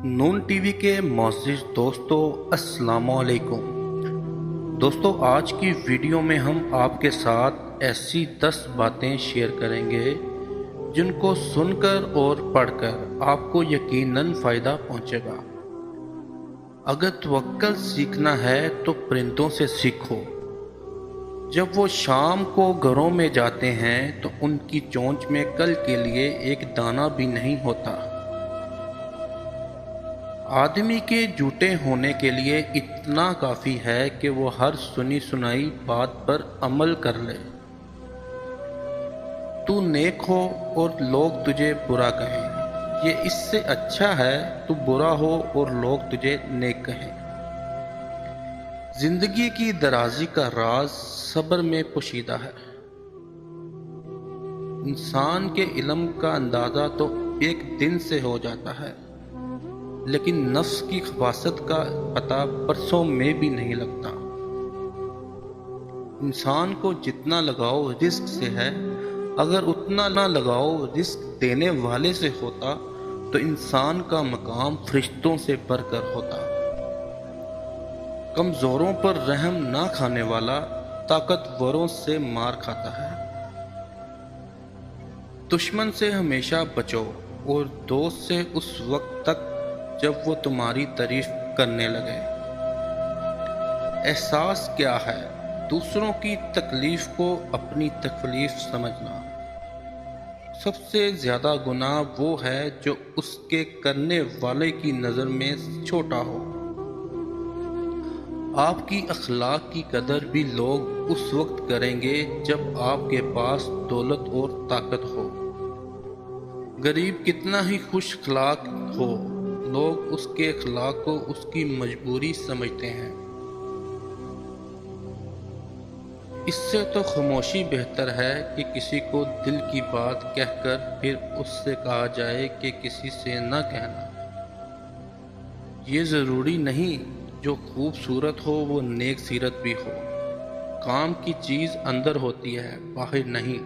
नून TV के मोअज़्ज़िज़ दोस्तों, अस्सलाम वालेकुम। दोस्तों, आज की वीडियो में हम आपके साथ ऐसी 10 बातें शेयर करेंगे जिनको सुनकर और पढ़कर आपको यकीनन फ़ायदा पहुंचेगा। अगर तवक्कुल सीखना है तो परिंदों से सीखो। जब वो शाम को घरों में जाते हैं तो उनकी चोंच में कल के लिए एक दाना भी नहीं होता। आदमी के झूठे होने के लिए इतना काफ़ी है कि वो हर सुनी सुनाई बात पर अमल कर ले। तू नेक हो और लोग तुझे बुरा कहें, ये इससे अच्छा है तू बुरा हो और लोग तुझे नेक कहें। जिंदगी की दराजी का राज सब्र में पोशीदा है। इंसान के इल्म का अंदाज़ा तो एक दिन से हो जाता है, लेकिन नफ्स की खबासत का पता बरसों में भी नहीं लगता। इंसान को जितना लगाओ रिस्क से है, अगर उतना ना लगाओ रिस्क देने वाले से होता तो इंसान का मकाम फरिश्तों से बढ़कर होता। कमजोरों पर रहम ना खाने वाला ताकतवरों से मार खाता है। दुश्मन से हमेशा बचो और दोस्त से उस वक्त तक जब वो तुम्हारी तारीफ करने लगे। एहसास क्या है? दूसरों की तकलीफ को अपनी तकलीफ समझना। सबसे ज्यादा गुनाह वो है जो उसके करने वाले की नजर में छोटा हो। आपकी अखलाक की कदर भी लोग उस वक्त करेंगे जब आपके पास दौलत और ताकत हो। गरीब कितना ही खुश अखलाक हो, लोग उसके अखलाक को उसकी मजबूरी समझते हैं। इससे तो खामोशी बेहतर है कि किसी को दिल की बात कहकर फिर उससे कहा जाए कि किसी से न कहना। ये ज़रूरी नहीं जो खूबसूरत हो वो नेक सीरत भी हो। काम की चीज़ अंदर होती है, बाहर नहीं।